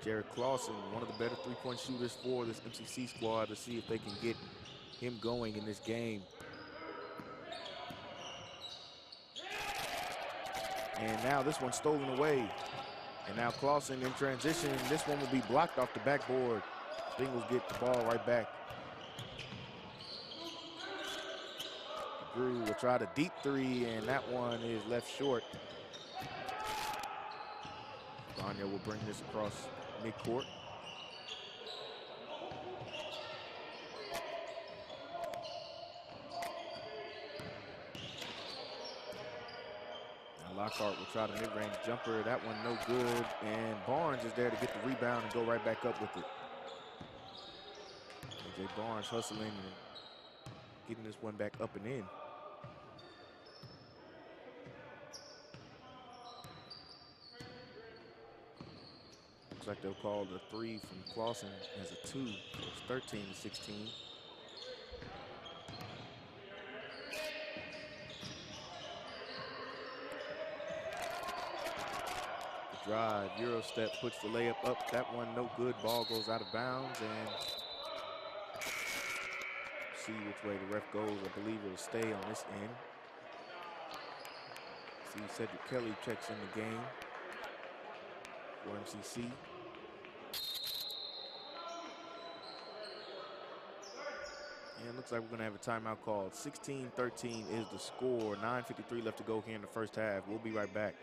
Jared Clausen, one of the better three-point shooters for this MCC squad, to see if they can get him going in this game. And now this one's stolen away. And now Clausen in transition. This one will be blocked off the backboard. Bengals get the ball right back. Drew will try the deep three, and that one is left short. Danya will bring this across midcourt. Now Lockhart will try the mid-range jumper. That one no good, and Barnes is there to get the rebound and go right back up with it. AJ Barnes hustling and getting this one back up and in. Looks like they'll call the three from Clausen as a 2. So it's 13-16. The drive, Euro step, puts the layup up. That one no good. Ball goes out of bounds, and see which way the ref goes. I believe it'll stay on this end. See Cedric Kelly checks in the game for MCC. And it looks like we're going to have a timeout called. 16-13 is the score. 9:53 left to go here in the first half. We'll be right back.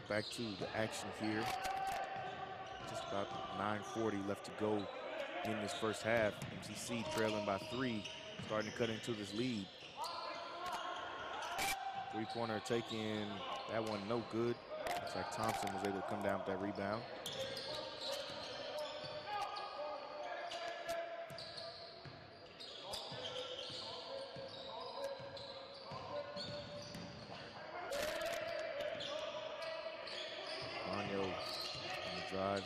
Back to the action here. Just about 9:40 left to go in this first half. MCC trailing by 3, starting to cut into this lead. Three-pointer taken, that one no good. Looks like Thompson was able to come down with that rebound.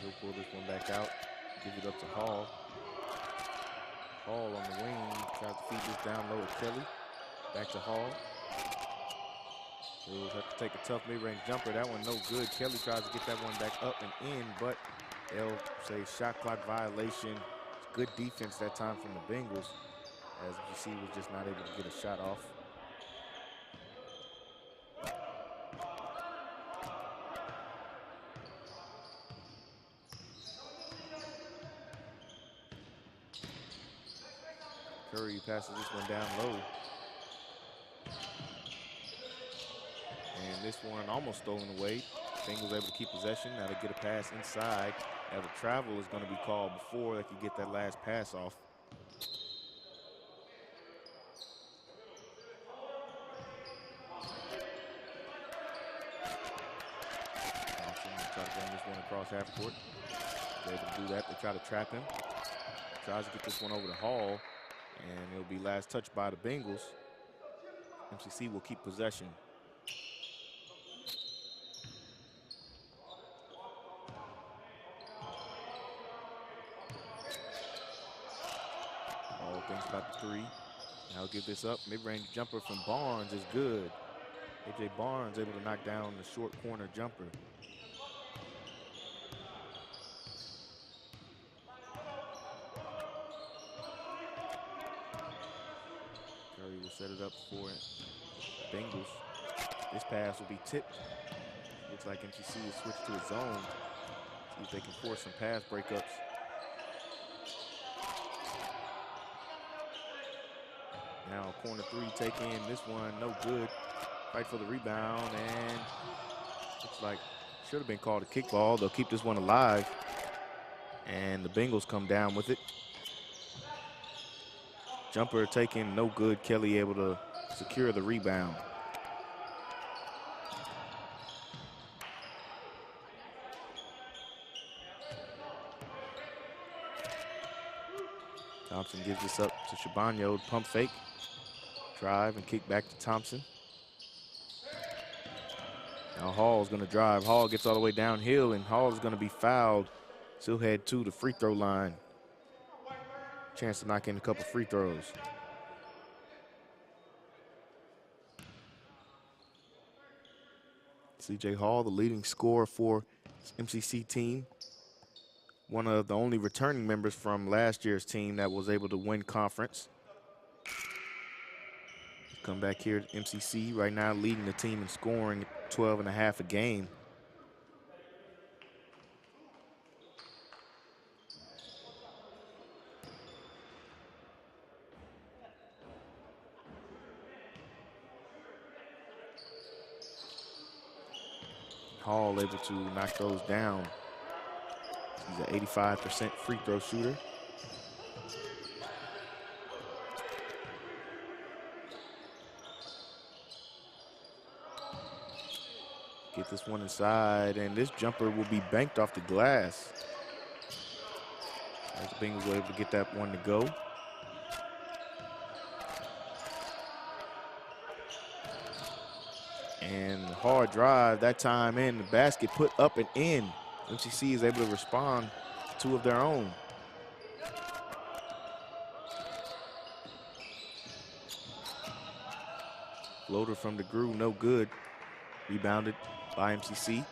He'll pull this one back out, give it up to Hall. Hall on the wing, tries to feed this down low to Kelly. Back to Hall. He'll have to take a tough mid-range jumper. That one no good. Kelly tries to get that one back up and in, but they'll say shot clock violation. It's good defense that time from the Bengals, as you see was just not able to get a shot off. Curry passes this one down low. And this one almost stolen away. Bengals able to keep possession. Now they get a pass inside. Now the travel is going to be called before they can get that last pass off. Thompson try to run this one across half court. They're able to do that. They try to trap him. Tries to get this one over to Hall. And it'll be last touch by the Bengals. MCC will keep possession. All thinks about the 3. Now give this up. Mid-range jumper from Barnes is good. AJ Barnes able to knock down the short corner jumper. Will set it up for Bengals. This pass will be tipped. Looks like MCC will switch to a zone. See if they can force some pass breakups. Now corner three, take in this one, no good. Fight for the rebound, and looks like should have been called a kickball. They'll keep this one alive, and the Bengals come down with it. Jumper taken, no good. Kelly able to secure the rebound. Thompson gives this up to Shabano, pump fake, drive and kick back to Thompson. Now Hall's gonna drive. Hall gets all the way downhill, and Hall is gonna be fouled. Still head to the free throw line. Chance to knock in a couple free throws. C.J. Hall, the leading scorer for MCC team. One of the only returning members from last year's team that was able to win conference. Come back here to MCC right now, leading the team in scoring, 12.5 a game. Hall able to knock those down. He's an 85% free throw shooter. Get this one inside, and this jumper will be banked off the glass. As the Bengals were able to get that one to go. And hard drive, that time in, the basket put up and in. MCC is able to respond to two of their own. Floater from the groove, no good. Rebounded by MCC.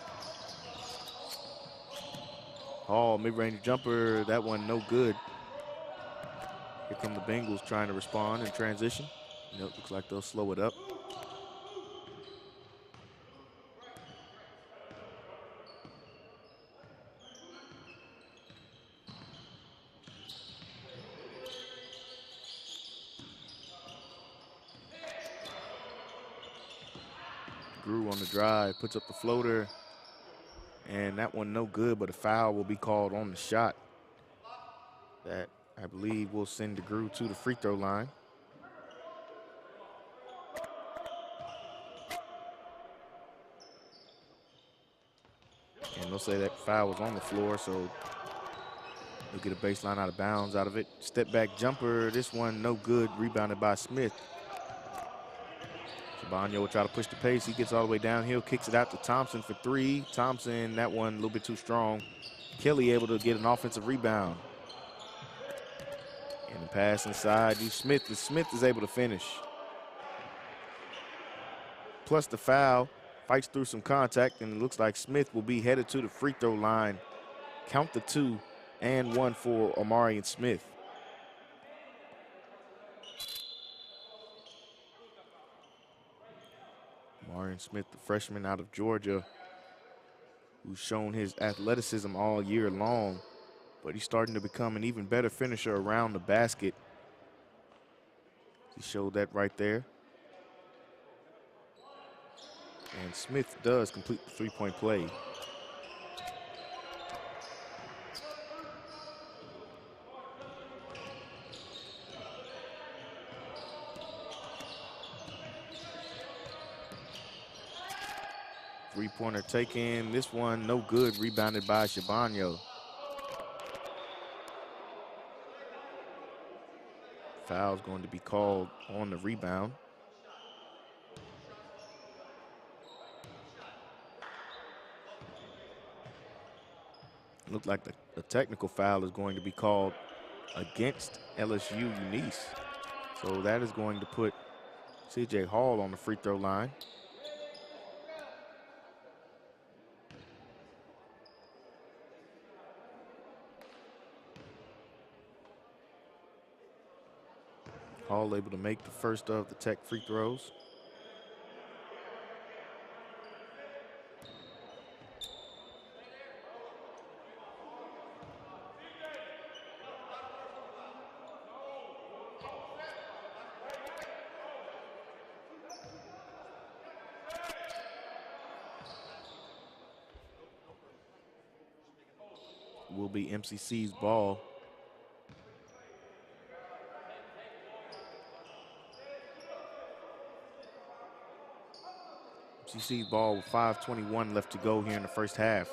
Hall, mid-range jumper, that one no good. Here come the Bengals trying to respond in transition. Nope, looks like they'll slow it up. Grew on the drive, puts up the floater, and that one no good, but a foul will be called on the shot. That, I believe, will send DeGrew to the free throw line. And they'll say that foul was on the floor, so they'll get a baseline out of bounds out of it. Step back jumper, this one no good, rebounded by Smith. Shabano will try to push the pace. He gets all the way downhill, kicks it out to Thompson for three. Thompson, that one a little bit too strong. Kelly able to get an offensive rebound. And the pass inside, Smith is able to finish. Plus the foul, fights through some contact, and it looks like Smith will be headed to the free throw line. Count the 2 and 1 for Omarion Smith. Omarion Smith, the freshman out of Georgia, who's shown his athleticism all year long, but he's starting to become an even better finisher around the basket. He showed that right there. And Smith does complete the three-point play. Three-pointer taken. This one no good, rebounded by Shabano. Foul's going to be called on the rebound. Looked like the technical foul is going to be called against LSU Eunice. So that is going to put C.J. Hall on the free throw line. Hall able to make the first of the Tech free throws. will be MCC's ball. MCC's ball with 5:21 left to go here in the first half.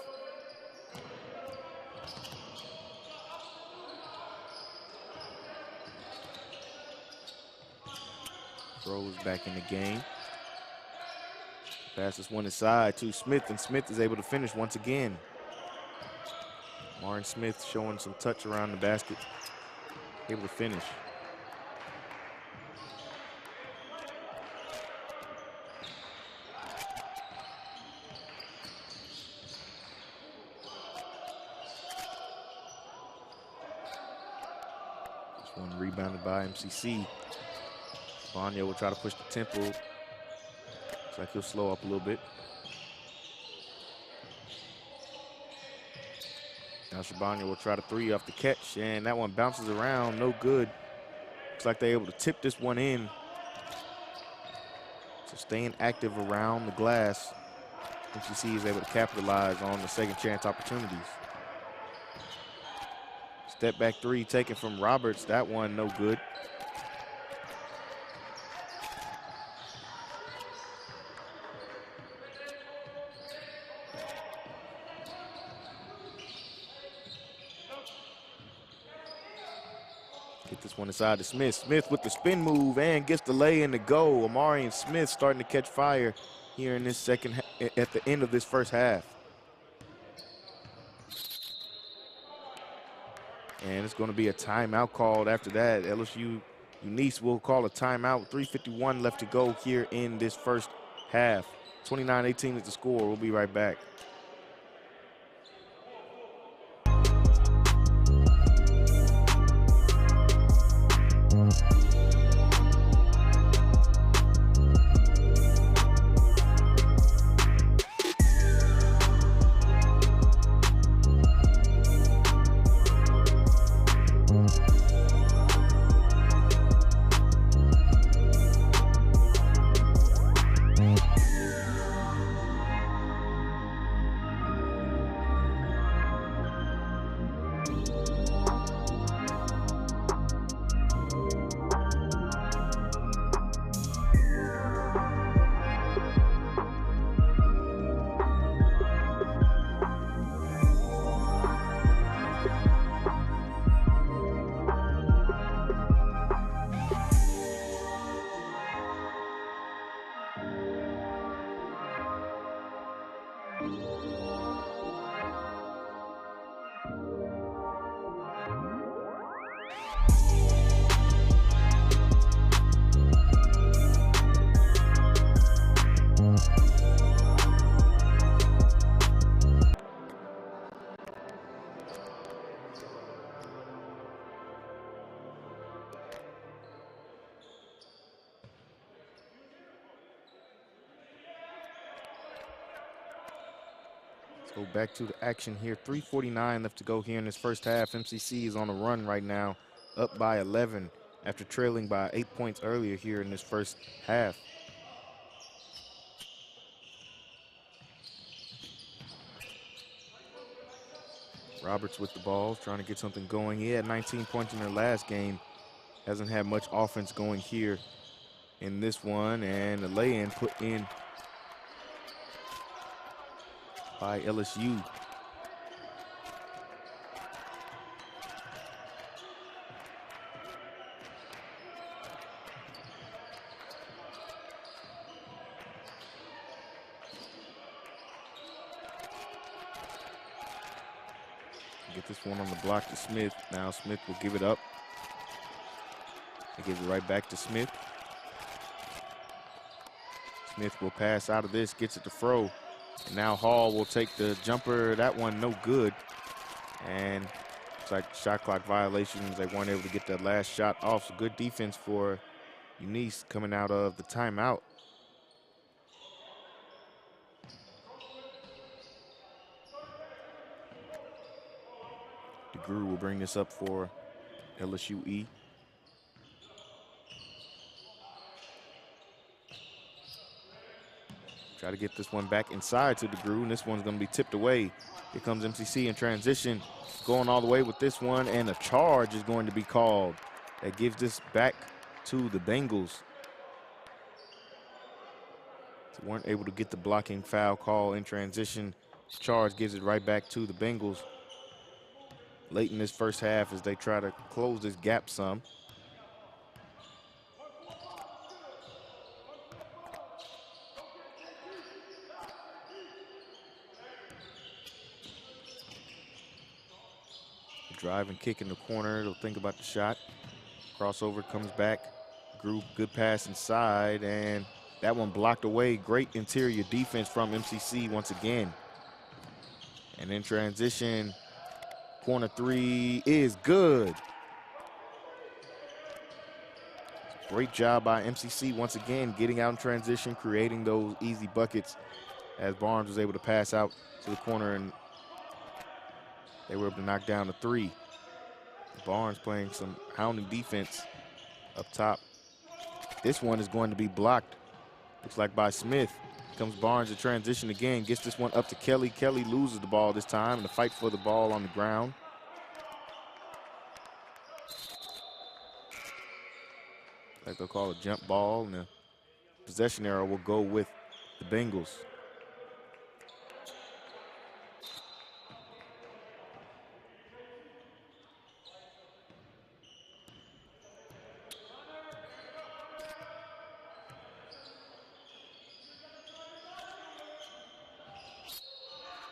Rose back in the game. Pass this one inside to Smith, and Smith is able to finish once again. Martin Smith showing some touch around the basket, able to finish. This one rebounded by MCC. Bonnier will try to push the tempo. Looks like he'll slow up a little bit. Now Shabanya will try to three off the catch, and that one bounces around, no good. Looks like they're able to tip this one in. So staying active around the glass. MCC is able to capitalize on the second chance opportunities. Step back three taken from Roberts, that one no good. Get this one inside to Smith. Smith with the spin move and gets the lay in to go. Amarian Smith starting to catch fire here in this second, at the end of this first half. And it's going to be a timeout called after that. LSU Eunice will call a timeout. 3:51 left to go here in this first half. 29-18 is the score. We'll be right back. Go back to the action here. 3:49 left to go here in this first half. MCC is on a run right now, up by 11 after trailing by 8 points earlier here in this first half. Roberts with the ball, trying to get something going. He had 19 points in their last game. Hasn't had much offense going here in this one, and the lay-in put in by LSU. Get this one on the block to Smith. Now Smith will give it up. He gives it right back to Smith. Smith will pass out of this, gets it to Fro. And now Hall will take the jumper. That one no good. And it's like shot clock violations. They weren't able to get that last shot off. So good defense for Eunice coming out of the timeout. DeGru will bring this up for LSUE. Try to get this one back inside to the Drew, and this one's going to be tipped away. Here comes MCC in transition, going all the way with this one, and a charge is going to be called. That gives this back to the Bengals. They weren't able to get the blocking foul call in transition. Charge gives it right back to the Bengals late in this first half as they try to close this gap some. Drive and kick in the corner. They'll think about the shot. Crossover comes back. Group, good pass inside, and that one blocked away. Great interior defense from MCC once again. And in transition, corner three is good. Great job by MCC once again, getting out in transition, creating those easy buckets as Barnes was able to pass out to the corner, and they were able to knock down the three. Barnes playing some hounding defense up top. This one is going to be blocked. Looks like by Smith. Comes Barnes in transition again, gets this one up to Kelly. Kelly loses the ball this time, and the fight for the ball on the ground. Like they'll call a jump ball, and the possession arrow will go with the Bengals.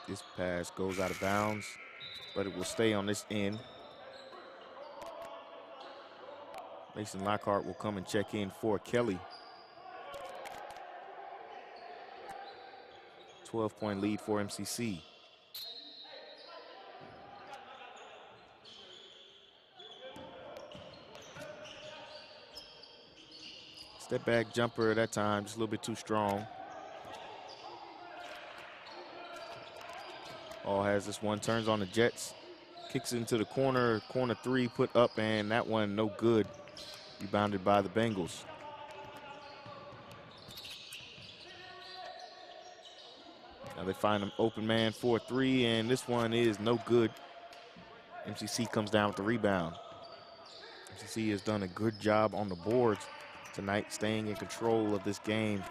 This pass goes out of bounds, but it will stay on this end. Mason Lockhart will come and check in for Kelly. 12-point lead for MCC. Step back jumper at that time, just a little bit too strong. All has this one, turns on the Jets, kicks it into the corner, corner three put up, and that one no good. Rebounded by the Bengals. Now they find an open man for a three, and this one is no good. MCC comes down with the rebound. MCC has done a good job on the boards tonight, staying in control of this game.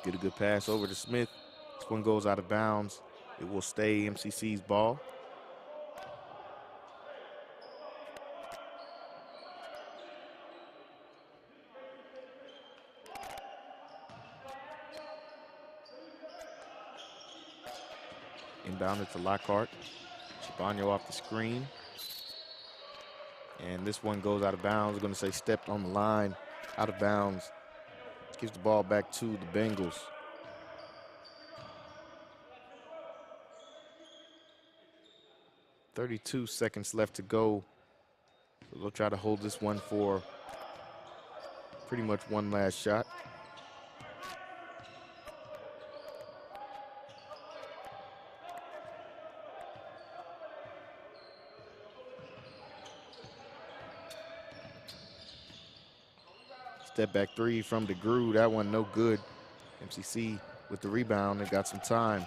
Get a good pass over to Smith. This one goes out of bounds. It will stay MCC's ball. Inbounded to Lockhart. Shabano off the screen. And this one goes out of bounds. We're going to say stepped on the line, out of bounds. Gives the ball back to the Bengals. .32 seconds left to go. So they'll try to hold this one for pretty much one last shot. Step back three from DeGrew. That one no good. MCC with the rebound. They got some time.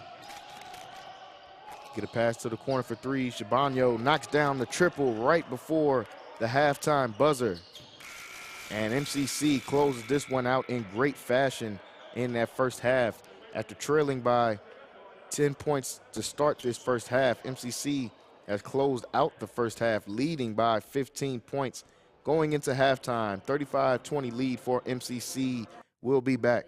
Get a pass to the corner for three. Shabano knocks down the triple right before the halftime buzzer. And MCC closes this one out in great fashion in that first half. After trailing by 10 points to start this first half, MCC has closed out the first half, leading by 15 points. Going into halftime, 35-20 lead for MCC. We'll be back.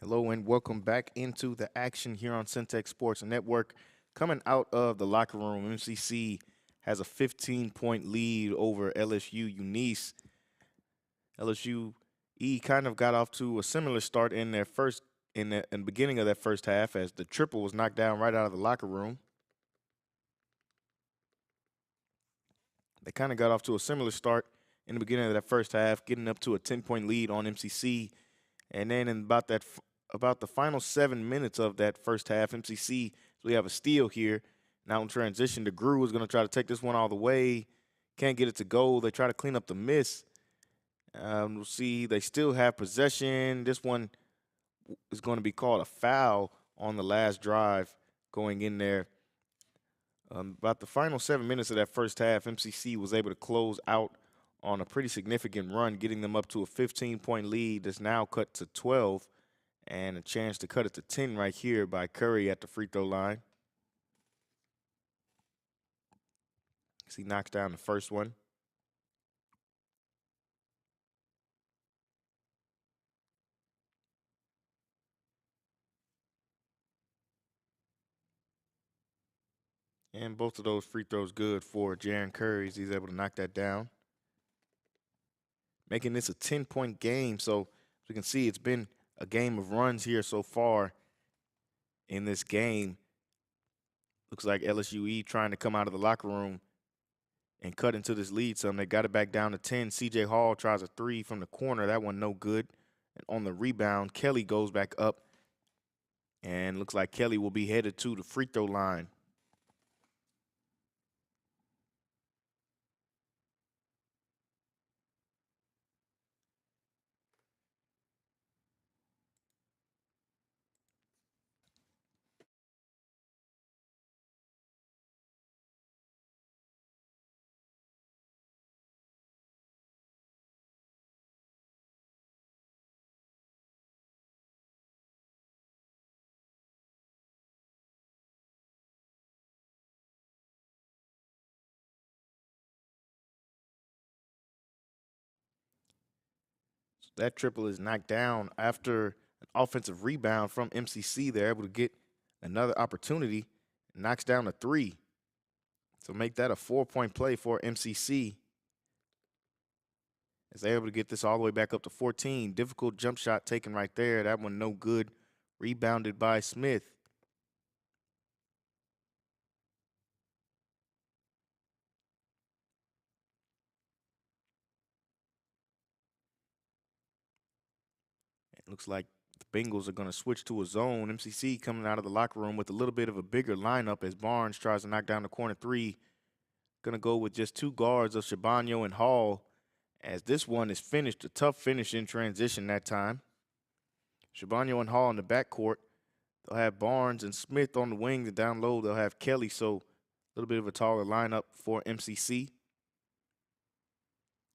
Hello and welcome back into the action here on Centex Sports Network. Coming out of the locker room, MCC has a 15-point lead over LSU Eunice. LSU kind of got off to a similar start in their in the beginning of that first half as the triple was knocked down right out of the locker room. They kind of got off to a similar start in the beginning of that first half, getting up to a 10-point lead on MCC. And then in about the final 7 minutes of that first half, MCC, we have a steal here. Now in transition, DeGrew is going to try to take this one all the way. Can't get it to go. They try to clean up the miss. We'll see. They still have possession. This one is going to be called a foul on the last drive going in there. About the final 7 minutes of that first half, MCC was able to close out on a pretty significant run, getting them up to a 15-point lead that's now cut to 12, and a chance to cut it to 10 right here by Curry at the free throw line. He knocks down the first one. And both of those free throws good for Jaron Curry as he's able to knock that down. Making this a 10-point game. So as you can see, it's been a game of runs here so far in this game. Looks like LSUE trying to come out of the locker room and cut into this lead some. They got it back down to 10. C.J. Hall tries a three from the corner. That one no good. And on the rebound, Kelly goes back up. And looks like Kelly will be headed to the free throw line. That triple is knocked down after an offensive rebound from MCC. They're able to get another opportunity, knocks down a three. So make that a 4-point play for MCC as they're able to get this all the way back up to 14. Difficult jump shot taken right there. That one no good. Rebounded by Smith. It looks like the Bengals are going to switch to a zone. MCC coming out of the locker room with a little bit of a bigger lineup as Barnes tries to knock down the corner three. Going to go with just two guards of Shabano and Hall as this one is finished. A tough finish in transition that time. Shabano and Hall in the backcourt. They'll have Barnes and Smith on the wing, and down low they'll have Kelly. So a little bit of a taller lineup for MCC.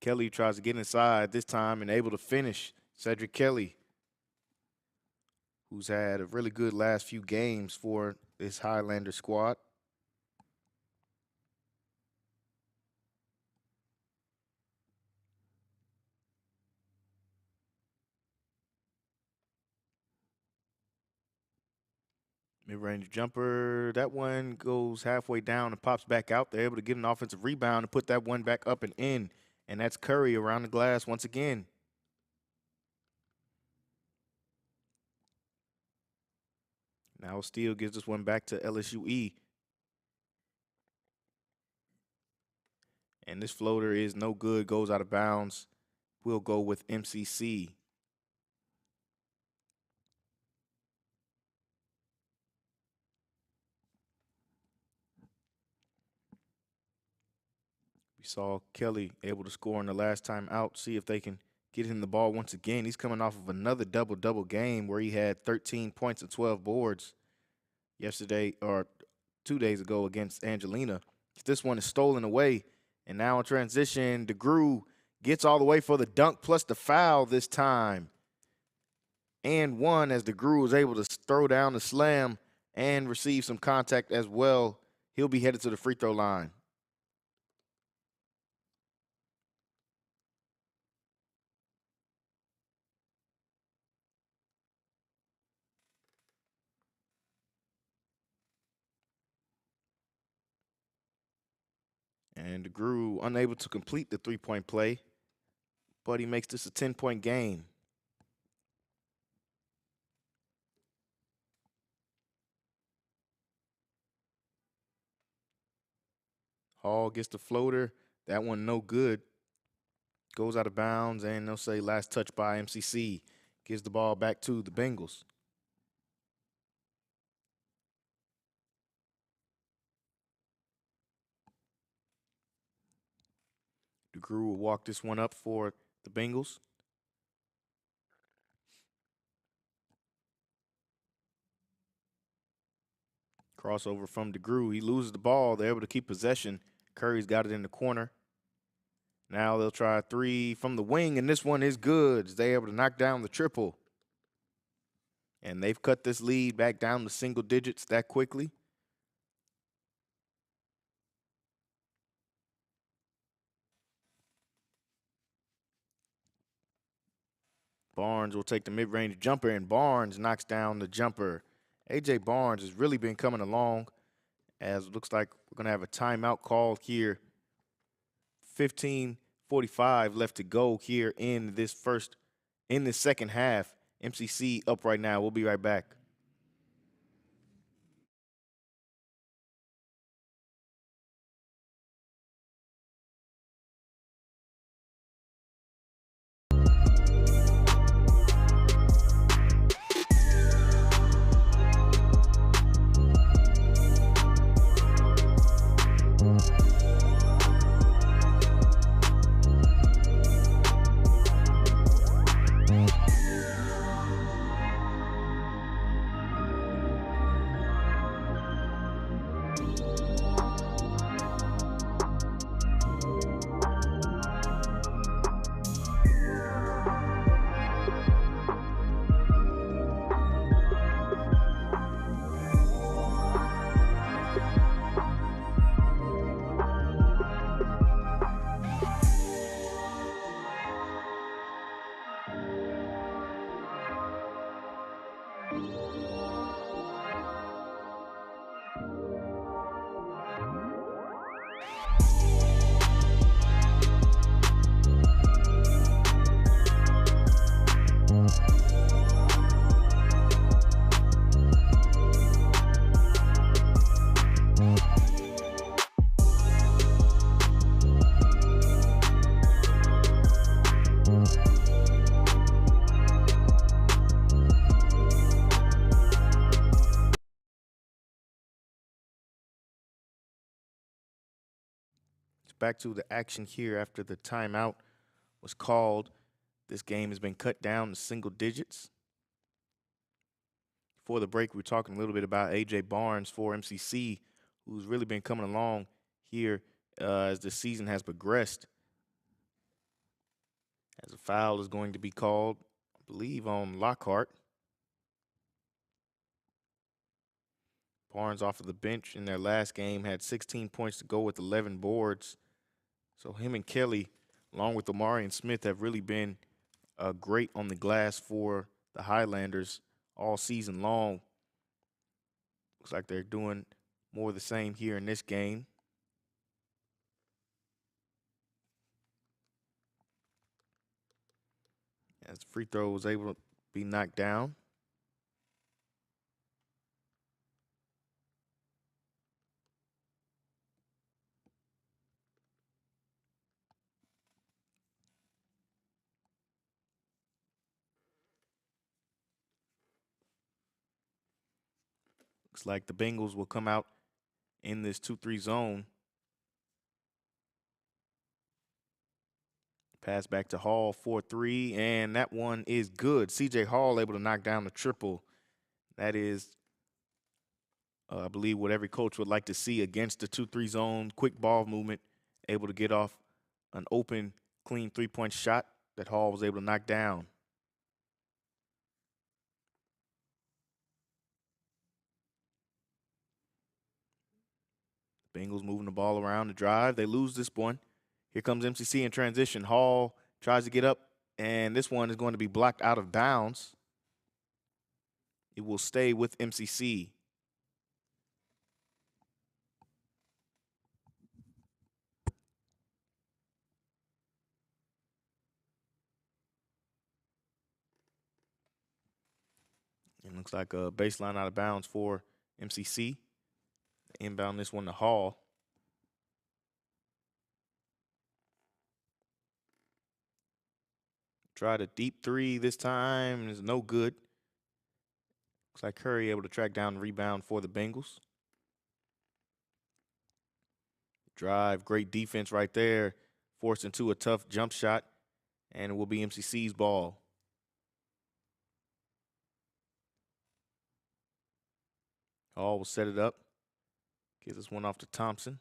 Kelly tries to get inside this time and able to finish. Cedric Kelly, who's had a really good last few games for this Highlander squad. Mid-range jumper, that one goes halfway down and pops back out. They're able to get an offensive rebound and put that one back up and in. And that's Curry around the glass once again. Now Steele gives this one back to LSUE. And this floater is no good, goes out of bounds. We'll go with MCC. saw Kelly able to score in the last time out. See if they can get him the ball once again. He's coming off of another double-double game where he had 13 points and 12 boards yesterday or 2 days ago against Angelina. This one is stolen away, and now in transition, DeGrew gets all the way for the dunk plus the foul this time. And one as DeGrew was able to throw down the slam and receive some contact as well. He'll be headed to the free throw line. And DeGrew unable to complete the three-point play, but he makes this a 10-point game. Hall gets the floater. That one no good. Goes out of bounds, and they'll say last touch by MCC. Gives the ball back to the Bengals. DeGrew will walk this one up for the Bengals. Crossover from DeGrew. He loses the ball. They're able to keep possession. Curry's got it in the corner. Now they'll try a three from the wing, and this one is good. They're able to knock down the triple. And they've cut this lead back down to single digits that quickly. Barnes will take the mid-range jumper, and Barnes knocks down the jumper. A.J. Barnes has really been coming along, as it looks like we're going to have a timeout called here. 15:45 left to go here in this second half. MCC up right now. We'll be right back. Back to the action here after the timeout was called. This game has been cut down to single digits. Before the break, we were talking a little bit about A.J. Barnes for MCC, who's really been coming along here as the season has progressed. As a foul is going to be called, I believe, on Lockhart. Barnes off of the bench in their last game had 16 points to go with 11 boards. So him and Kelly, along with Omari and Smith, have really been great on the glass for the Highlanders all season long. Looks like they're doing more of the same here in this game. As the free throw was able to be knocked down. Looks like the Bengals will come out in this 2-3 zone. Pass back to Hall for 3, and that one is good. C.J. Hall able to knock down the triple. That is, I believe, what every coach would like to see against the 2-3 zone. Quick ball movement, able to get off an open, clean three-point shot that Hall was able to knock down. Bengals moving the ball around the drive. They lose this one. Here comes MCC in transition. Hall tries to get up, and this one is going to be blocked out of bounds. It will stay with MCC. It looks like a baseline out of bounds for MCC. Inbound this one to Hall. Tried a deep three this time. It's no good. Looks like Curry able to track down the rebound for the Bengals. Drive, great defense right there. Forced into a tough jump shot. And it will be MCC's ball. Hall will set it up. Gives this one off to Thompson.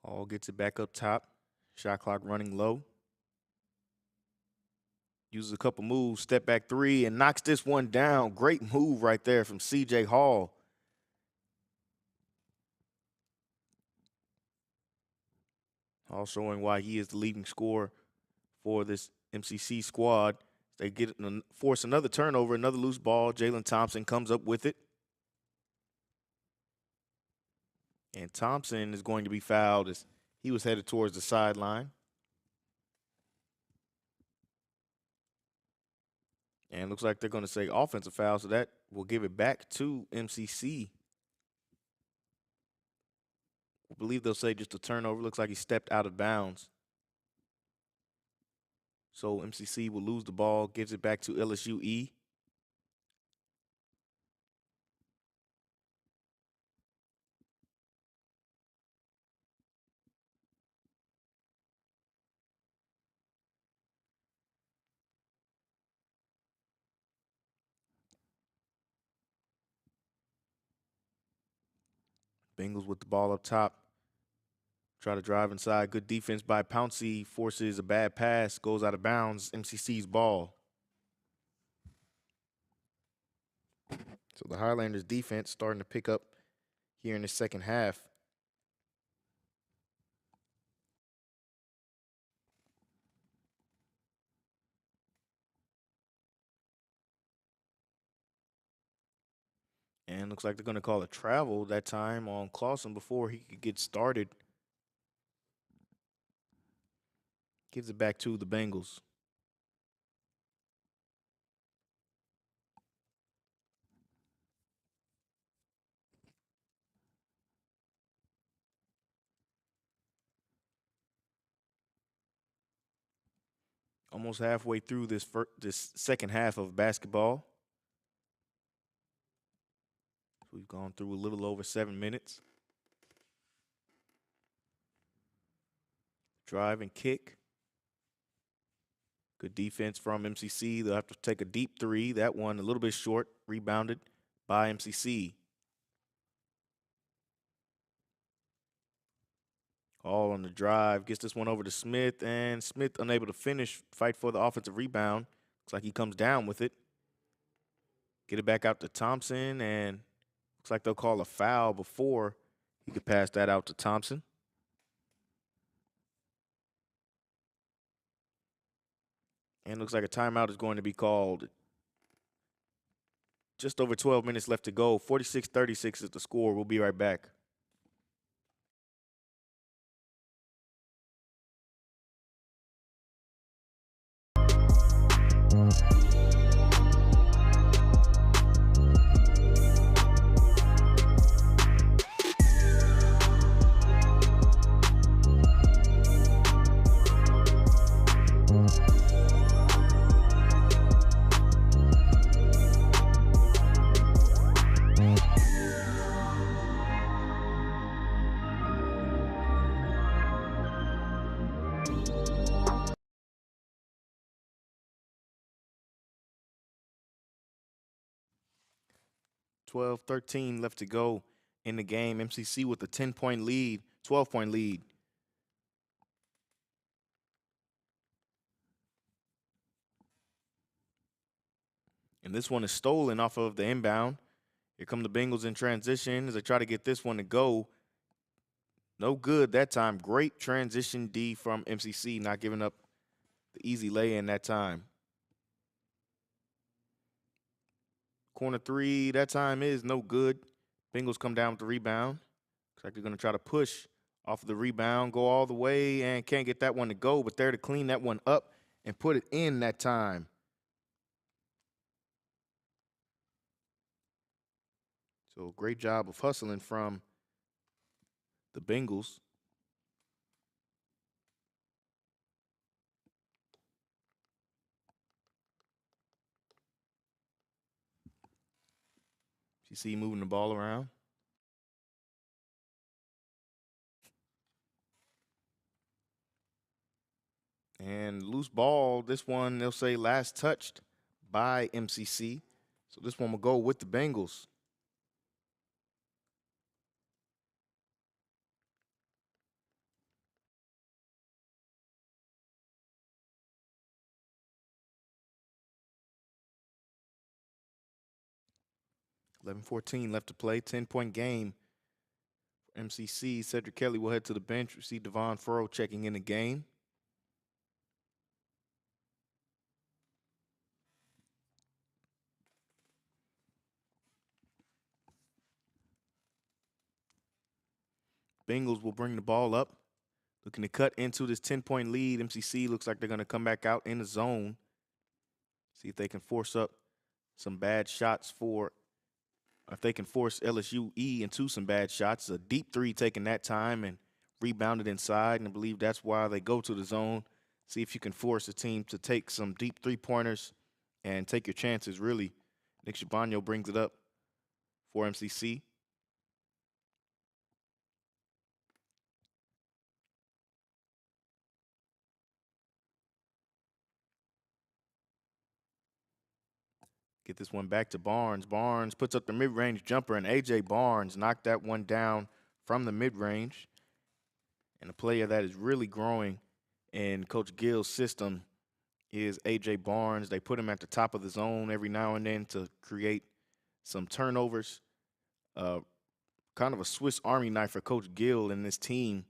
Hall gets it back up top. Shot clock running low. Uses a couple moves, step back three, and knocks this one down. Great move right there from C.J. Hall. Hall showing why he is the leading scorer for this MCC squad. They force another turnover, another loose ball. Jalen Thompson comes up with it. And Thompson is going to be fouled as he was headed towards the sideline. And looks like they're going to say offensive foul, so that will give it back to MCC. I believe they'll say just a turnover. Looks like he stepped out of bounds. So MCC will lose the ball, gives it back to LSUE. Bengals with the ball up top. Try to drive inside. Good defense by Pouncey. Forces a bad pass. Goes out of bounds. MCC's ball. So the Highlanders defense starting to pick up here in the second half. And looks like they're going to call a travel that time on Clausen before he could get started. Gives it back to the Bengals. Almost halfway through this second half of basketball. We've gone through a little over 7 minutes. Drive and kick. Good defense from MCC. They'll have to take a deep three. That one a little bit short. Rebounded by MCC. All on the drive. Gets this one over to Smith. And Smith unable to finish. Fight for the offensive rebound. Looks like he comes down with it. Get it back out to Thompson. And looks like they'll call a foul before he could pass that out to Thompson. And looks like a timeout is going to be called. Just over 12 minutes left to go. 46-36 is the score. We'll be right back. 12-13 left to go in the game. MCC with a 10-point lead, 12-point lead. And this one is stolen off of the inbound. Here come the Bengals in transition as they try to get this one to go. No good that time. Great transition D from MCC, not giving up the easy lay-in that time. Corner three, that time is no good. Bengals come down with the rebound. Looks like they're going to try to push off of the rebound, go all the way, and can't get that one to go, but there to clean that one up and put it in that time. So great job of hustling from the Bengals. You see moving the ball around. And loose ball, this one they'll say last touched by MCC. So this one will go with the Bengals. $11-14 left to play, 10-point game for MCC. Cedric Kelly will head to the bench. We see Devon Furrow checking in the game. Bengals will bring the ball up, looking to cut into this 10-point lead. MCC looks like they're going to come back out in the zone. See if they can force up some bad shots if they can force LSU into some bad shots. A deep three taken that time and rebounded inside, and I believe that's why they go to the zone. See if you can force a team to take some deep three-pointers and take your chances, really. Nick Shabano brings it up for MCC. Get this one back to Barnes. Barnes puts up the mid-range jumper, and A.J. Barnes knocked that one down from the mid-range. And a player that is really growing in Coach Gill's system is A.J. Barnes. They put him at the top of the zone every now and then to create some turnovers. Kind of a Swiss Army knife for Coach Gill and this team.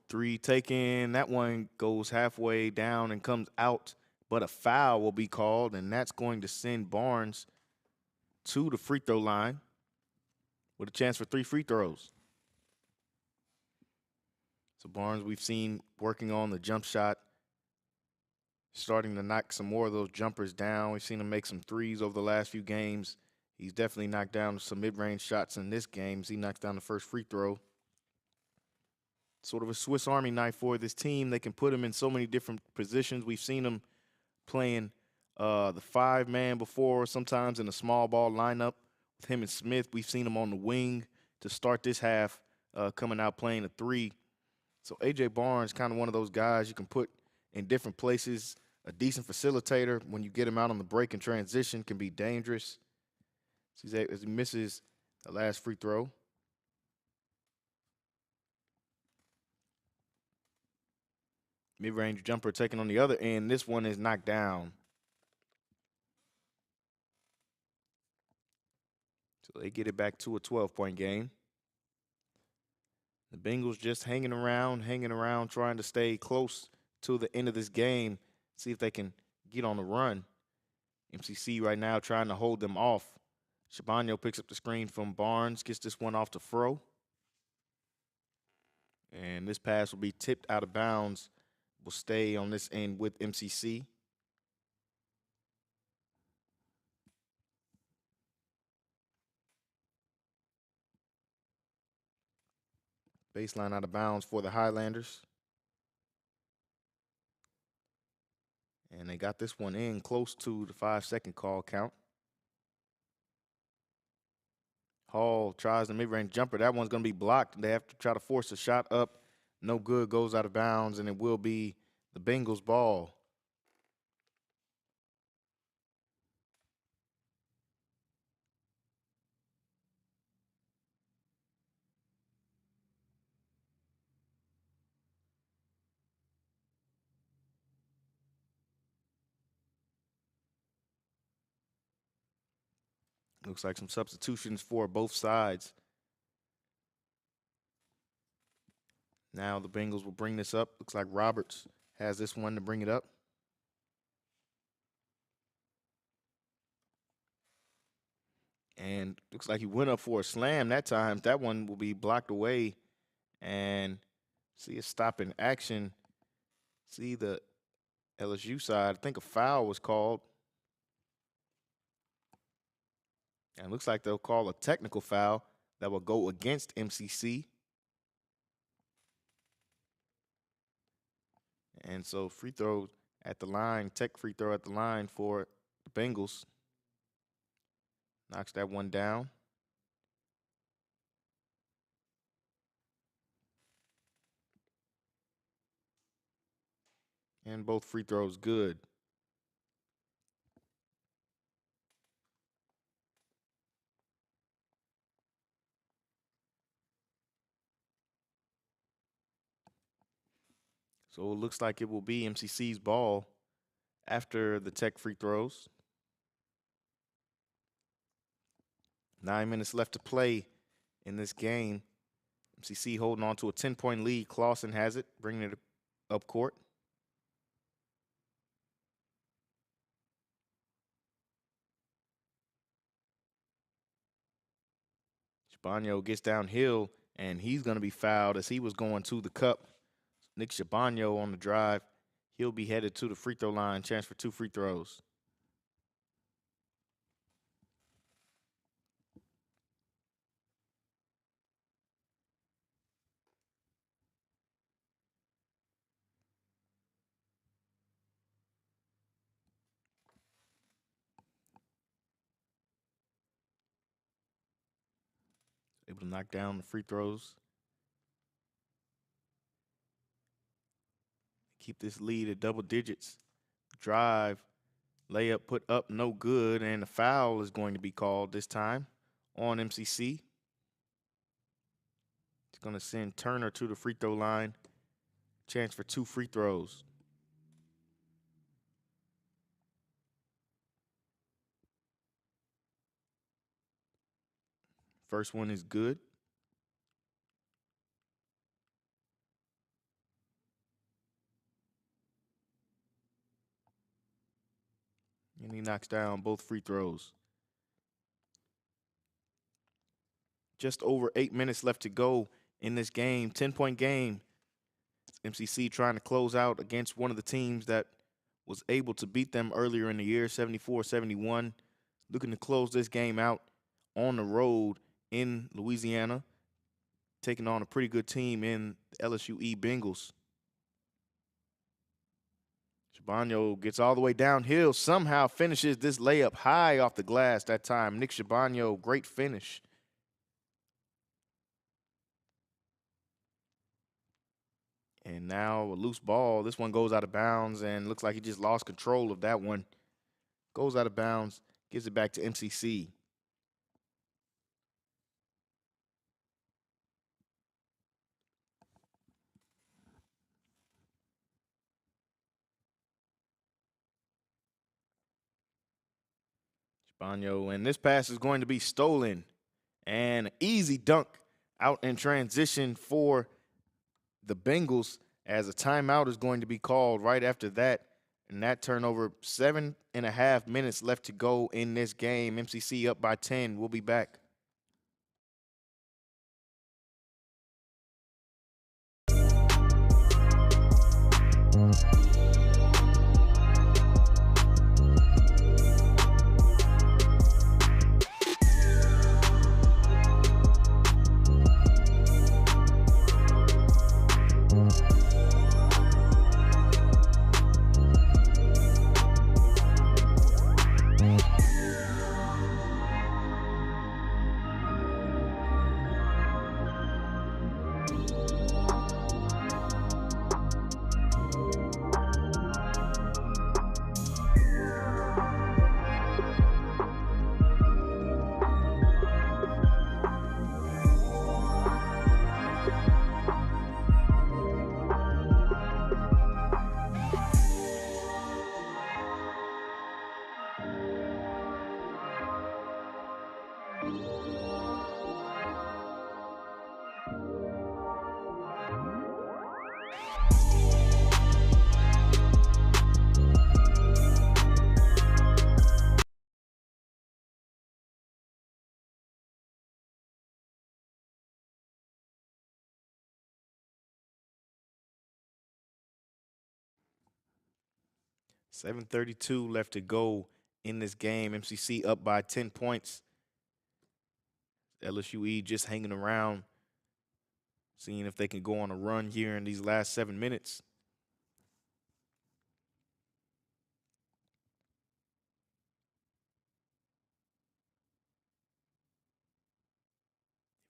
Three taken. That one goes halfway down and comes out, but a foul will be called, and that's going to send Barnes to the free throw line with a chance for 3 free throws. So Barnes, we've seen working on the jump shot, starting to knock some more of those jumpers down. We've seen him make some threes over the last few games. He's definitely knocked down some mid-range shots in this game as he knocks down the first free throw. Sort of a Swiss Army knife for this team. They can put him in so many different positions. We've seen him playing the 5-man before, sometimes in a small ball lineup with him and Smith. We've seen him on the wing to start this half, coming out playing a 3. So A.J. Barnes, kind of one of those guys you can put in different places. A decent facilitator when you get him out on the break and transition can be dangerous. As he misses the last free throw. Mid-range jumper taken on the other end. This one is knocked down. So they get it back to a 12-point game. The Bengals just hanging around, trying to stay close to the end of this game, see if they can get on the run. MCC right now trying to hold them off. Shabano picks up the screen from Barnes, gets this one off to Furrow. And this pass will be tipped out of bounds. Will stay on this end with MCC. Baseline out of bounds for the Highlanders. And they got this one in close to the 5-second call count. Hall tries the mid-range jumper. That one's going to be blocked. They have to try to force a shot up. No good, goes out of bounds, and it will be the Bengals' ball. Looks like some substitutions for both sides. Now the Bengals will bring this up. Looks like Roberts has this one to bring it up. And looks like he went up for a slam that time. That one will be blocked away. And see a stop in action. See the LSU side. I think a foul was called. And it looks like they'll call a technical foul that will go against MCC. And so free throw at the line, tech free throw at the line for the Bengals. Knocks that one down. And both free throws good. So it looks like it will be MCC's ball after the tech free throws. 9 minutes left to play in this game. MCC holding on to a 10-point lead. Clausen has it, bringing it up court. Shabano gets downhill, and he's going to be fouled as he was going to the cup. Nick Shabano on the drive. He'll be headed to the free throw line. Chance for 2 free throws. Able to knock down the free throws. Keep this lead at double digits. Drive, layup put up, no good, and a foul is going to be called this time on MCC. It's going to send Turner to the free throw line. Chance for 2 free throws. First one is good. And he knocks down both free throws. Just over 8 minutes left to go in this game. 10-point game. MCC trying to close out against one of the teams that was able to beat them earlier in the year, 74-71. Looking to close this game out on the road in Louisiana, taking on a pretty good team in the LSU Bengals. Shabano gets all the way downhill, somehow finishes this layup high off the glass that time. Nick Shabano, great finish. And now a loose ball. This one goes out of bounds and looks like he just lost control of that one. Goes out of bounds, gives it back to MCC. Shabano, and this pass is going to be stolen. And an easy dunk out in transition for the Bengals as a timeout is going to be called right after that. And that turnover, 7.5 minutes left to go in this game. MCC up by 10. We'll be back. 7:32 left to go in this game. MCC up by 10 points. LSUE just hanging around, seeing if they can go on a run here in these last 7 minutes.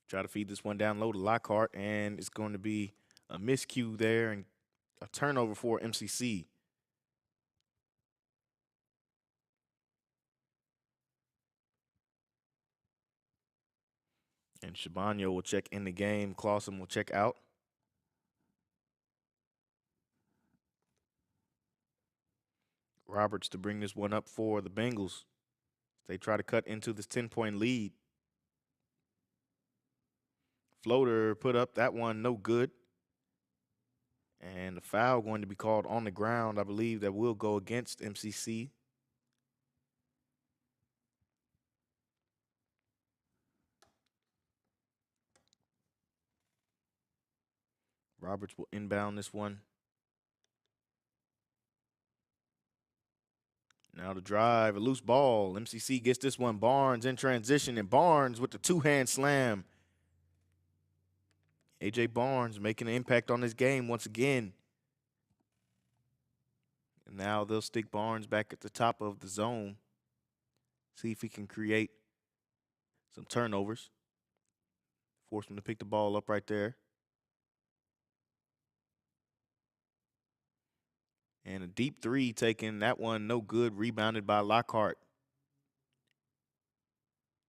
Try to feed this one down low to Lockhart, and it's going to be a miscue there and a turnover for MCC. And Shabano will check in the game. Clausen will check out. Roberts to bring this one up for the Bengals. They try to cut into this 10-point lead. Floater put up that one, no good. And the foul going to be called on the ground. I believe that will go against MCC. Roberts will inbound this one. Now the drive, a loose ball. MCC gets this one. Barnes in transition, and Barnes with the two-hand slam. A.J. Barnes making an impact on this game once again. And now they'll stick Barnes back at the top of the zone. See if he can create some turnovers. Force him to pick the ball up right there. And a deep three taken. That one no good. Rebounded by Lockhart.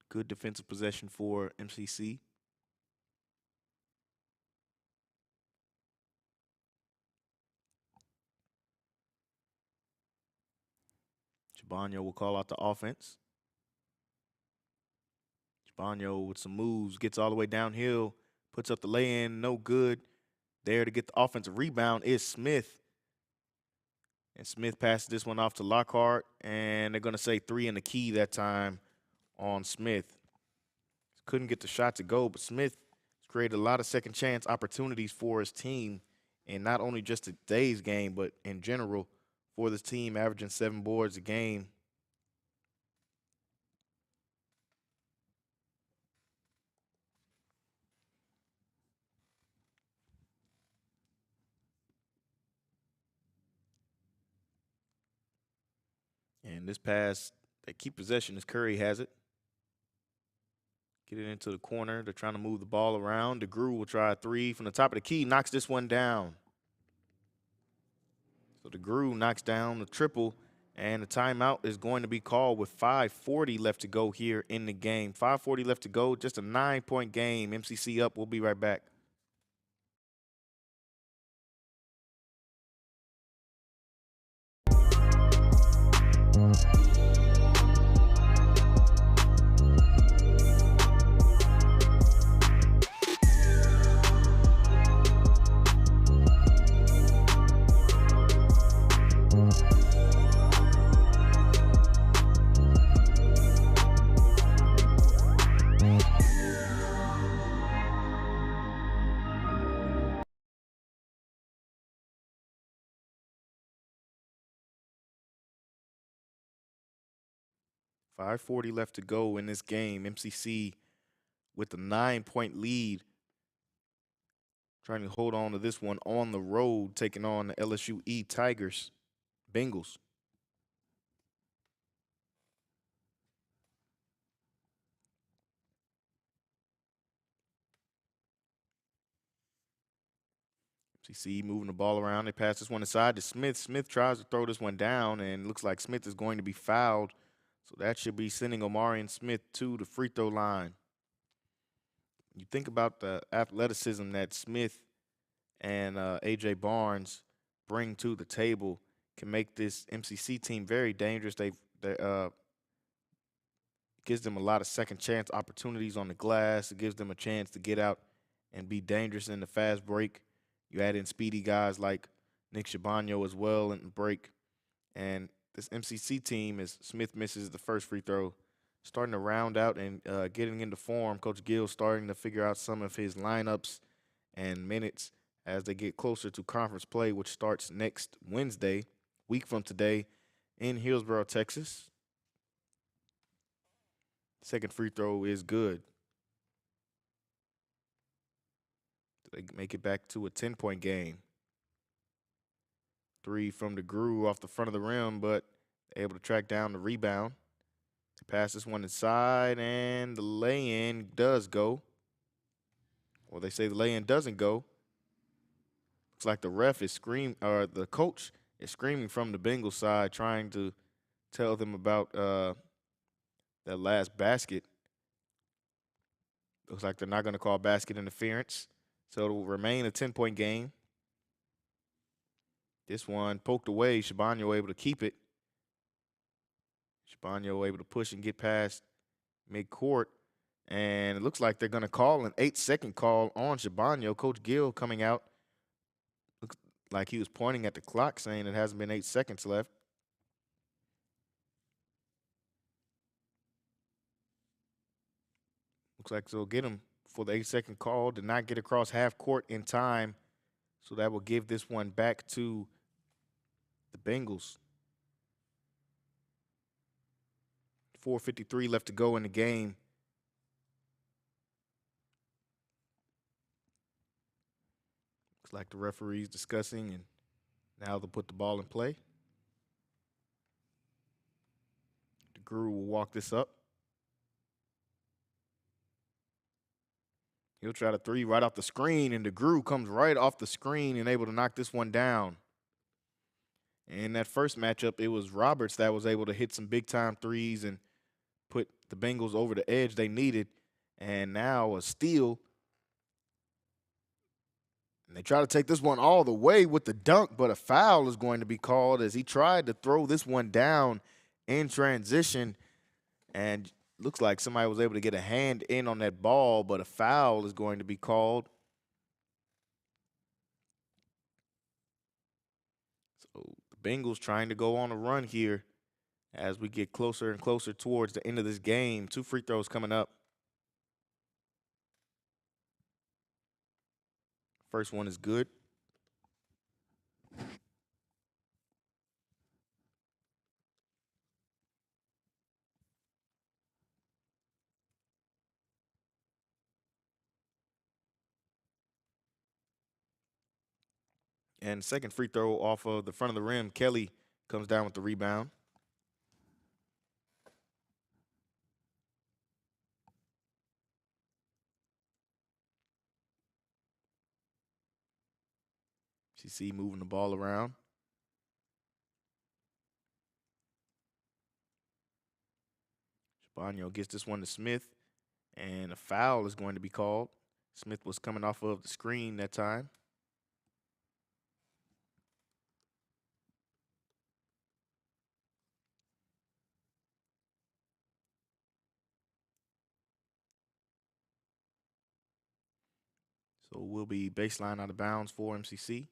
Good defensive possession for MCC. Shabano will call out the offense. Shabano with some moves. Gets all the way downhill. Puts up the lay-in. No good. There to get the offensive rebound is Smith. And Smith passes this one off to Lockhart, and they're going to say 3 in the key that time on Smith. Couldn't get the shot to go, but Smith created a lot of second chance opportunities for his team, and not only just today's game, but in general for this team, averaging 7 boards a game. And this pass, they keep possession as Curry has it. Get it into the corner. They're trying to move the ball around. DeGrew will try a 3 from the top of the key, knocks this one down. So DeGrew knocks down the triple, and the timeout is going to be called with 5:40 left to go here in the game. 5:40 left to go, just a 9-point game. MCC up. We'll be right back. .40 left to go in this game. MCC with a 9-point lead. Trying to hold on to this one on the road, taking on the LSUE Tigers. Bengals. MCC moving the ball around. They pass this one aside to Smith. Smith tries to throw this one down, and looks like Smith is going to be fouled. So that should be sending Omarion Smith to the free throw line. You think about the athleticism that Smith and A.J. Barnes bring to the table, can make this MCC team very dangerous. They gives them a lot of second chance opportunities on the glass. It gives them a chance to get out and be dangerous in the fast break. You add in speedy guys like Nick Shabano as well in the break. And this MCC team, as Smith misses the first free throw, starting to round out and getting into form. Coach Gill starting to figure out some of his lineups and minutes as they get closer to conference play, which starts next Wednesday, week from today. in Hillsboro, Texas. Second free throw is good. They make it back to a 10-point game. 3 from the Gru off the front of the rim, but able to track down the rebound. Pass this one inside, and the lay-in does go. Well, they say the lay-in doesn't go. Looks like the ref is the coach is screaming from the Bengals side, trying to tell them about that last basket. Looks like they're not going to call basket interference, so it will remain a 10-point game. This one poked away. Shabano able to keep it. Shabano able to push and get past midcourt. And it looks like they're going to call an 8-second call on Shabano. Coach Gill coming out. Looks like he was pointing at the clock saying it hasn't been 8 seconds left. Looks like they'll get him for the 8-second call. Did not get across half court in time. So that will give this one back to the Bengals. 4:53 left to go in the game. Looks like the referee's discussing, and now they'll put the ball in play. The Guru will walk this up. He'll try to three right off the screen, and the Guru comes right off the screen and able to knock this one down. In that first matchup, it was Roberts that was able to hit some big-time threes and put the Bengals over the edge they needed. And now a steal. And they try to take this one all the way with the dunk, but a foul is going to be called as he tried to throw this one down in transition. And looks like somebody was able to get a hand in on that ball, but a foul is going to be called. So the Bengals trying to go on a run here as we get closer and closer towards the end of this game. 2 free throws coming up. First one is good. And second free throw off of the front of the rim. Kelly comes down with the rebound. MCC moving the ball around. Shabano gets this one to Smith, and a foul is going to be called. Smith was coming off of the screen that time. So we'll be baseline out of bounds for MCC.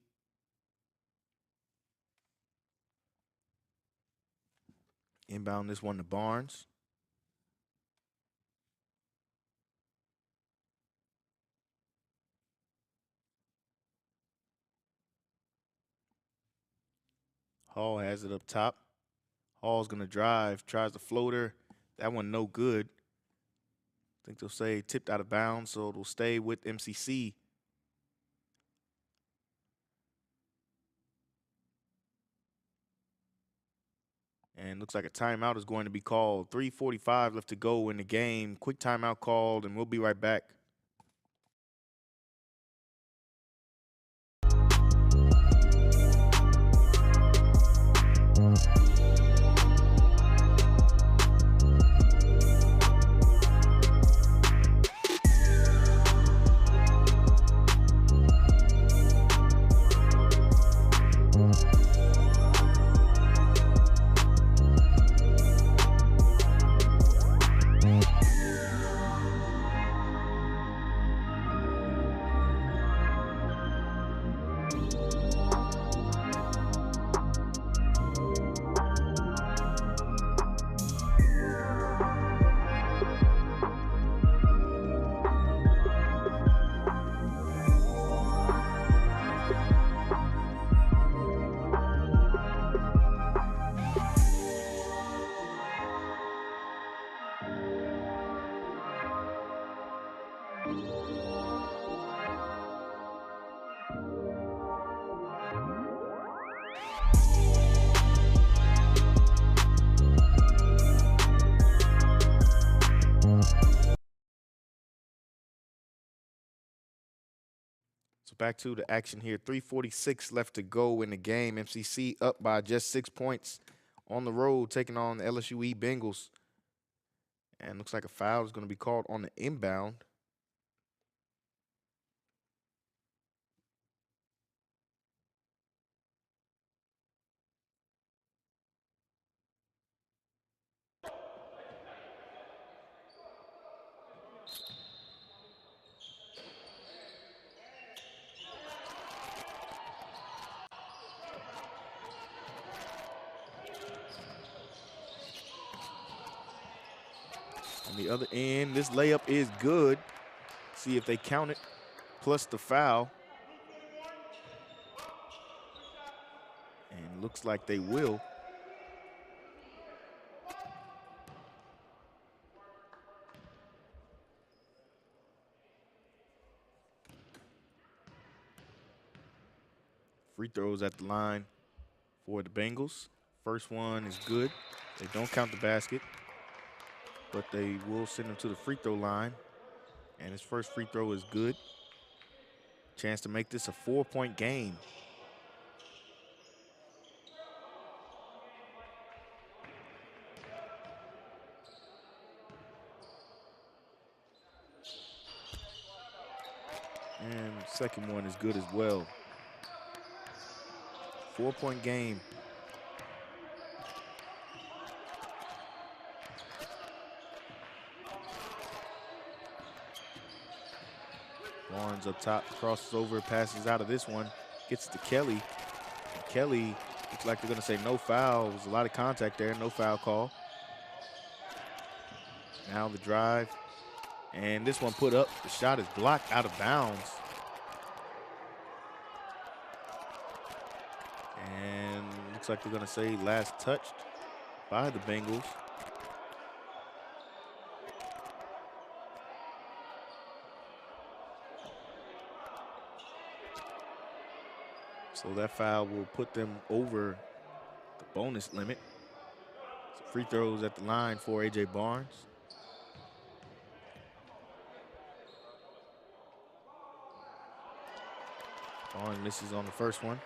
Inbound this one to Barnes. Hall has it up top. Hall's going to drive, tries the floater. That one no good. I think they'll say tipped out of bounds, so it'll stay with MCC. And looks like a timeout is going to be called. 3:45 left to go in the game. Quick timeout called, and we'll be right back. So back to the action here. 3:46 left to go in the game. MCC up by just 6 points on the road, taking on the LSUE Bengals. And looks like a foul is going to be called on the inbound. On the other end, this layup is good. See if they count it, plus the foul. And looks like they will. Free throws at the line for the Bengals. First one is good. They don't count the basket, but they will send him to the free throw line. And his first free throw is good. Chance to make this a 4-point game. And second one is good as well. 4-point game. Barnes up top, crosses over, passes out of this one, gets to Kelly. And Kelly looks like they're going to say no foul. There's a lot of contact there, no foul call. Now the drive, and this one put up. The shot is blocked out of bounds. And looks like they're going to say last touched by the Bengals. So that foul will put them over the bonus limit. So free throws at the line for A.J. Barnes. Barnes misses on the first one.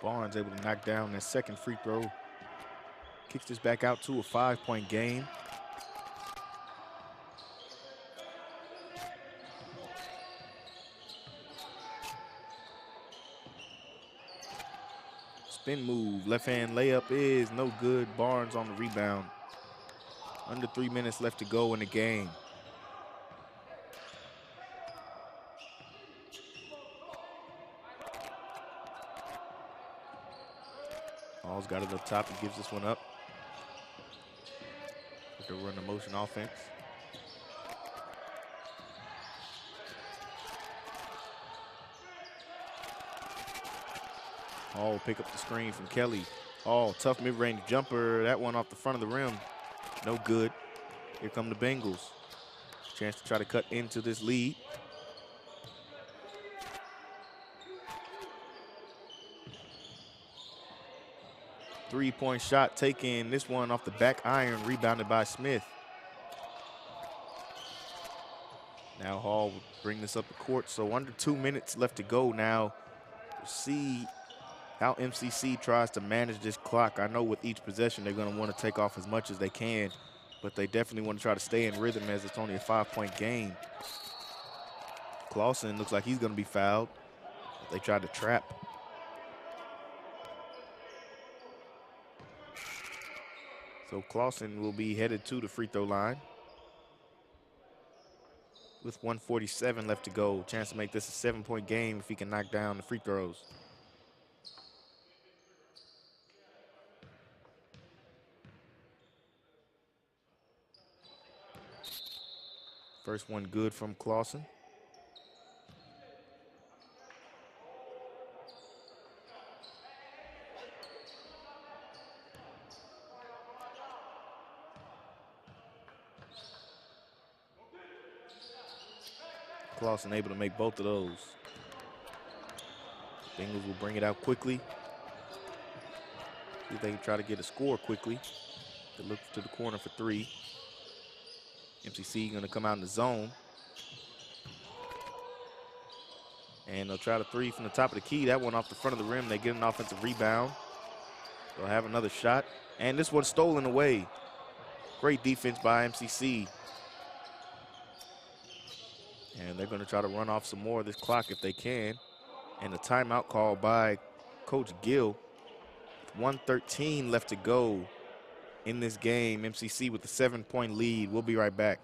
Barnes able to knock down that second free throw. Kicks this back out to a 5-point game. Spin move, left hand layup is no good. Barnes on the rebound. Under 3 minutes left to go in the game. Hall's got it up top. He gives this one up. They'll run the motion offense. Hall pick up the screen from Kelly. Hall, tough mid-range jumper. That one off the front of the rim. No good. Here come the Bengals. Chance to try to cut into this lead. Three-point shot taken. This one off the back iron, rebounded by Smith. Now Hall will bring this up the court. So under 2 minutes left to go now. We'll see how MCC tries to manage this clock. I know with each possession they're going to want to take off as much as they can, but they definitely want to try to stay in rhythm as it's only a 5-point game. Clausen looks like he's going to be fouled. They tried to trap. So Clausen will be headed to the free throw line. With 1:47 left to go. Chance to make this a 7-point game if he can knock down the free throws. First one good from Clausen. Clausen able to make both of those. Bengals will bring it out quickly. See if they can try to get a score quickly. They look to the corner for three. MCC going to come out in the zone. And they'll try the three from the top of the key. That one off the front of the rim. They get an offensive rebound. They'll have another shot. And this one's stolen away. Great defense by MCC. And they're going to try to run off some more of this clock if they can. And a timeout call by Coach Gill. 1:13 left to go in this game. MCC with the 7-point lead. We'll be right back.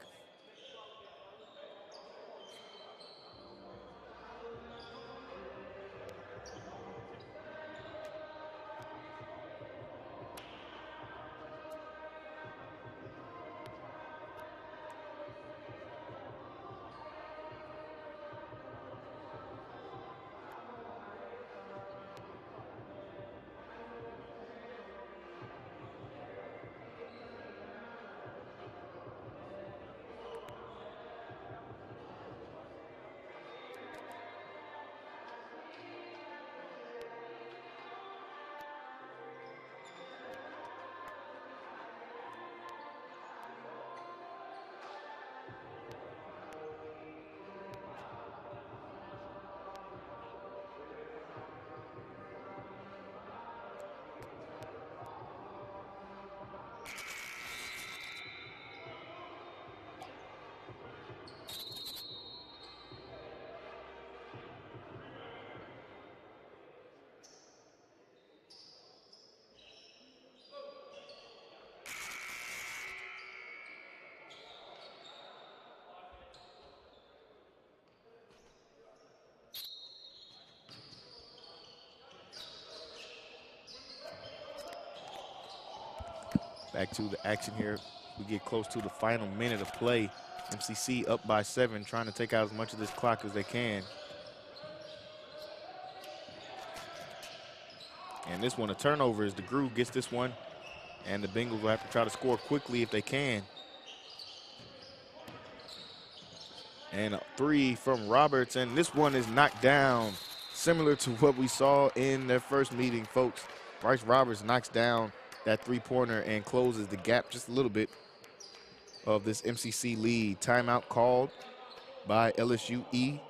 Back to the action here. We get close to the final minute of play. MCC up by 7, trying to take out as much of this clock as they can. And this one, a turnover, as the Groove gets this one. And the Bengals will have to try to score quickly if they can. And a three from Roberts, and this one is knocked down. Similar to what we saw in their first meeting, folks. Bryce Roberts knocks down that three-pointer and closes the gap just a little bit of this MCC lead. Timeout called by LSUE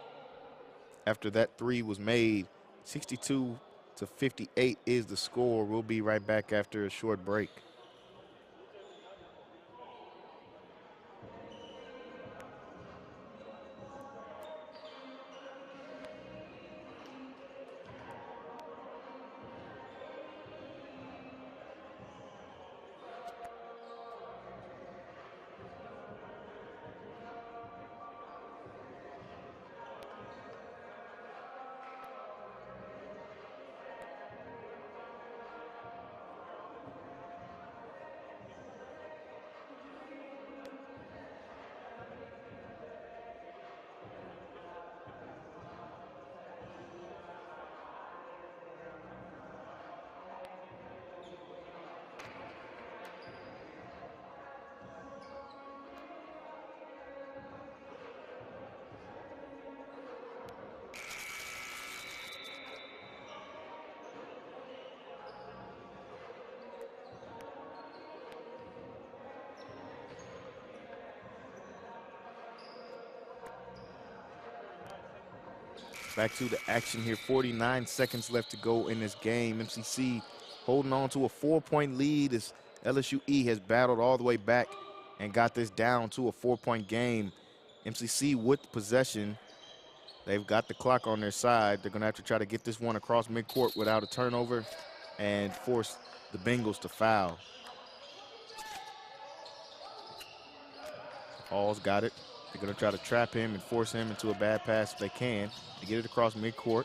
after that three was made. 62-58 is the score. We'll be right back after a short break. Back to the action here. 49 seconds left to go in this game. MCC holding on to a 4-point lead as LSUE has battled all the way back and got this down to a 4-point game. MCC with possession. They've got the clock on their side. They're going to have to try to get this one across midcourt without a turnover and force the Bengals to foul. Hall's got it. They're going to try to trap him and force him into a bad pass if they can. They get it across midcourt.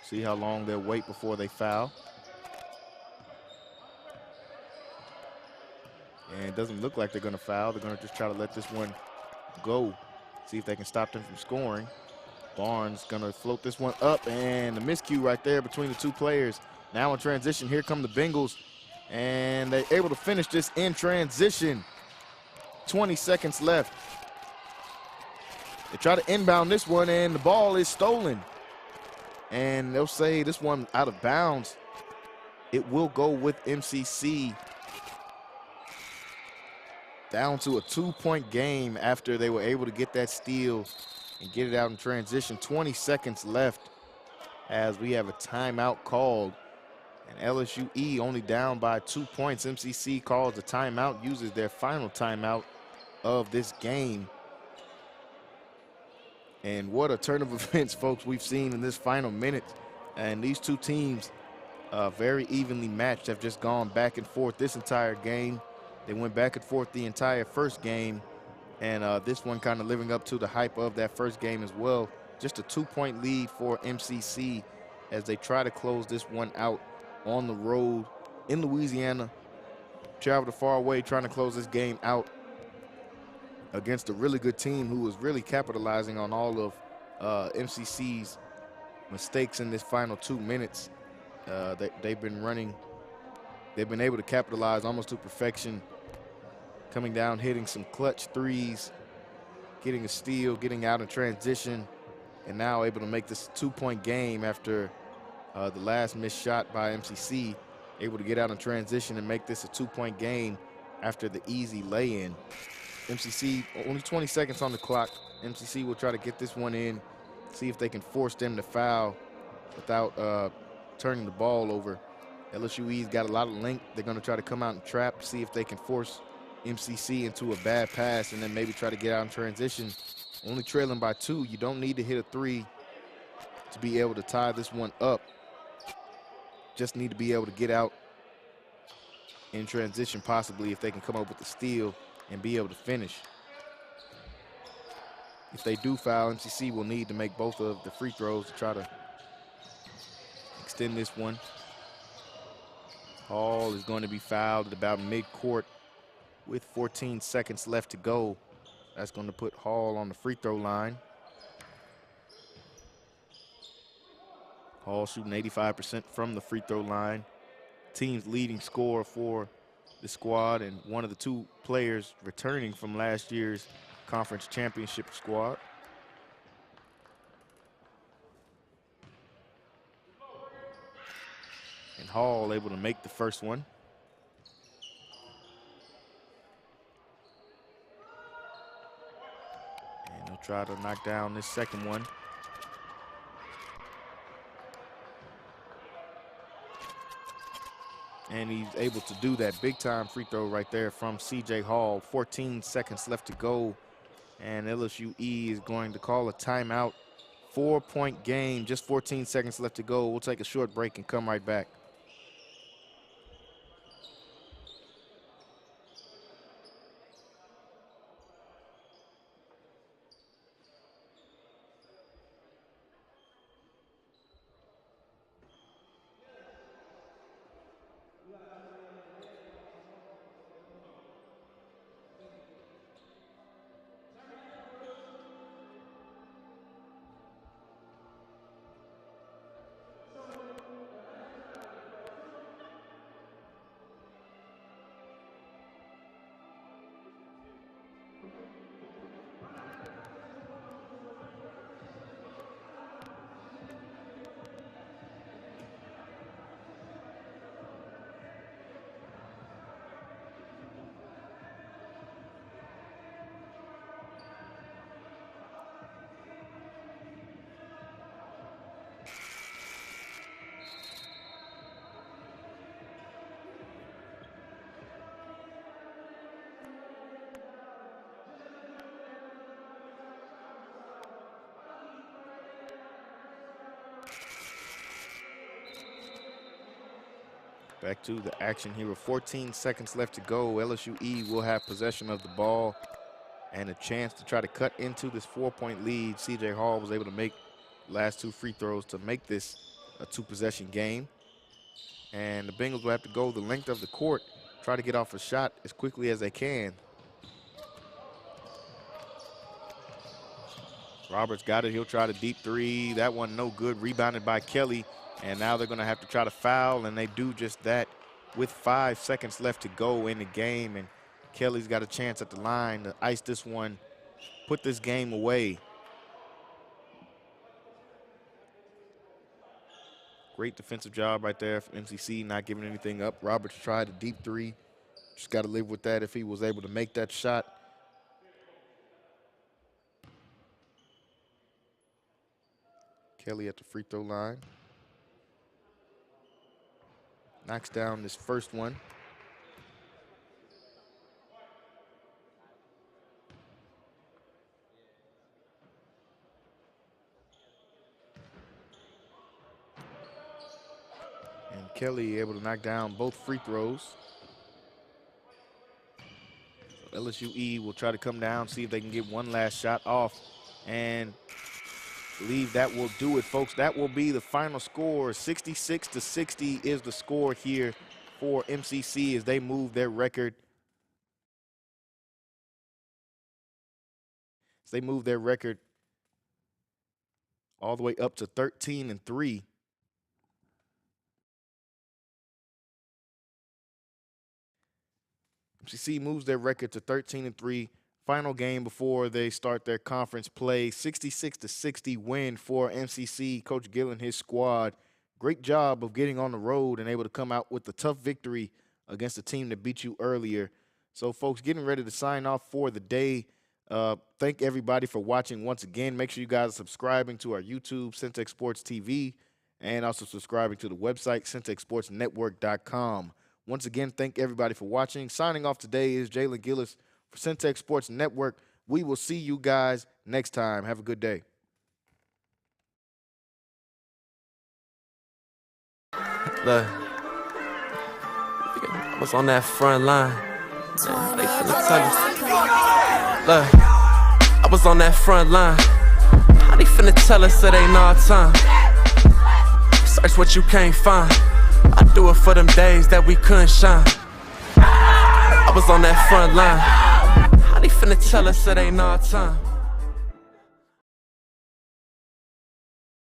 See how long they'll wait before they foul. And it doesn't look like they're going to foul. They're going to just try to let this one go. See if they can stop them from scoring. Barnes going to float this one up, and the miscue right there between the two players. Now in transition, here come the Bengals. And they're able to finish this in transition. 20 seconds left. They try to inbound this one, and the ball is stolen. And they'll say this one out of bounds. It will go with MCC. Down to a 2-point game after they were able to get that steal and get it out in transition. 20 seconds left as we have a timeout called. And LSUE only down by 2 points. MCC calls a timeout, uses their final timeout of this game. And what a turn of events, folks, we've seen in this final minute. And these two teams, very evenly matched, have just gone back and forth this entire game. They went back and forth the entire first game. And this one kind of living up to the hype of that first game as well. Just a 2-point lead for MCC as they try to close this one out on the road in Louisiana. Traveled a far way trying to close this game out against a really good team who was really capitalizing on all of MCC's mistakes in this final 2 minutes. They've been able to capitalize almost to perfection, coming down, hitting some clutch threes, getting a steal, getting out in transition, and now able to make this 2-point game after the last missed shot by MCC, able to get out in transition and make this a 2-point game after the easy lay-in. MCC, only 20 seconds on the clock. MCC will try to get this one in, see if they can force them to foul without turning the ball over. LSUE's got a lot of length. They're going to try to come out and trap, see if they can force MCC into a bad pass and then maybe try to get out in transition. Only trailing by 2. You don't need to hit a 3 to be able to tie this one up. Just need to be able to get out in transition, possibly, if they can come up with the steal and be able to finish. If they do foul, MCC will need to make both of the free throws to try to extend this one. Hall is going to be fouled at about mid-court with 14 seconds left to go. That's going to put Hall on the free throw line. Hall shooting 85% from the free throw line. Team's leading scorer for the squad and one of the 2 players returning from last year's conference championship squad. And Hall able to make the first one. And he'll try to knock down this second one. And he's able to do that big-time free throw right there from C.J. Hall. 14 seconds left to go. And LSUE is going to call a timeout. 4-point game, just 14 seconds left to go. We'll take a short break and come right back. Back to the action here with 14 seconds left to go. LSUE will have possession of the ball and a chance to try to cut into this 4-point lead. C.J. Hall was able to make the last 2 free throws to make this a 2-possession game. And the Bengals will have to go the length of the court, try to get off a shot as quickly as they can. Roberts got it. He'll try the deep 3. That one no good. Rebounded by Kelly. And now they're going to have to try to foul, and they do just that with 5 seconds left to go in the game. And Kelly's got a chance at the line to ice this one, put this game away. Great defensive job right there for MCC, not giving anything up. Roberts tried a deep three. Just got to live with that if he was able to make that shot. Kelly at the free throw line. Knocks down this first one. And Kelly able to knock down both free throws. So LSUE will try to come down, see if they can get one last shot off. And I believe that will do it, folks. That will be the final score. 66-60 is the score here for MCC as they move their record. As they move their record all the way up to 13-3. MCC moves their record to 13-3. Final game before they start their conference play. 66-60 win for MCC. Coach Gill and his squad. Great job of getting on the road and able to come out with a tough victory against a team that beat you earlier. So, folks, getting ready to sign off for the day. Thank everybody for watching once again. Make sure you guys are subscribing to our YouTube, Centex Sports TV, and also subscribing to the website, CentexSportsNetwork.com. Once again, thank everybody for watching. Signing off today is Jalen Gillis for Centex Sports Network. We will see you guys next time. Have a good day. Look, I was on that front line. Man, they finna tell us. Look, I was on that front line. How they finna tell us it ain't our time? Search what you can't find. I do it for them days that we couldn't shine. I was on that front line. How they finna tell us it ain't our time?